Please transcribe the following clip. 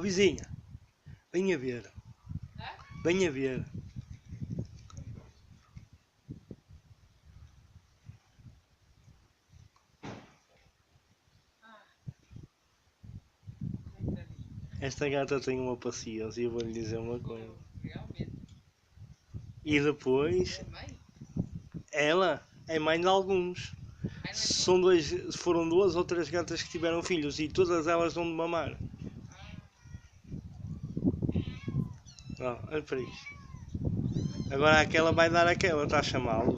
Ó vizinha, venha ver. Venha ver. Esta gata tem uma paciência, eu vou-lhe dizer uma coisa. E depois, ela é mãe de alguns. Foram 2 ou 3 gatas que tiveram filhos e todas elas dão de mamar. Não, é para isso. Agora aquela vai dar aquela, está a chamá-lo.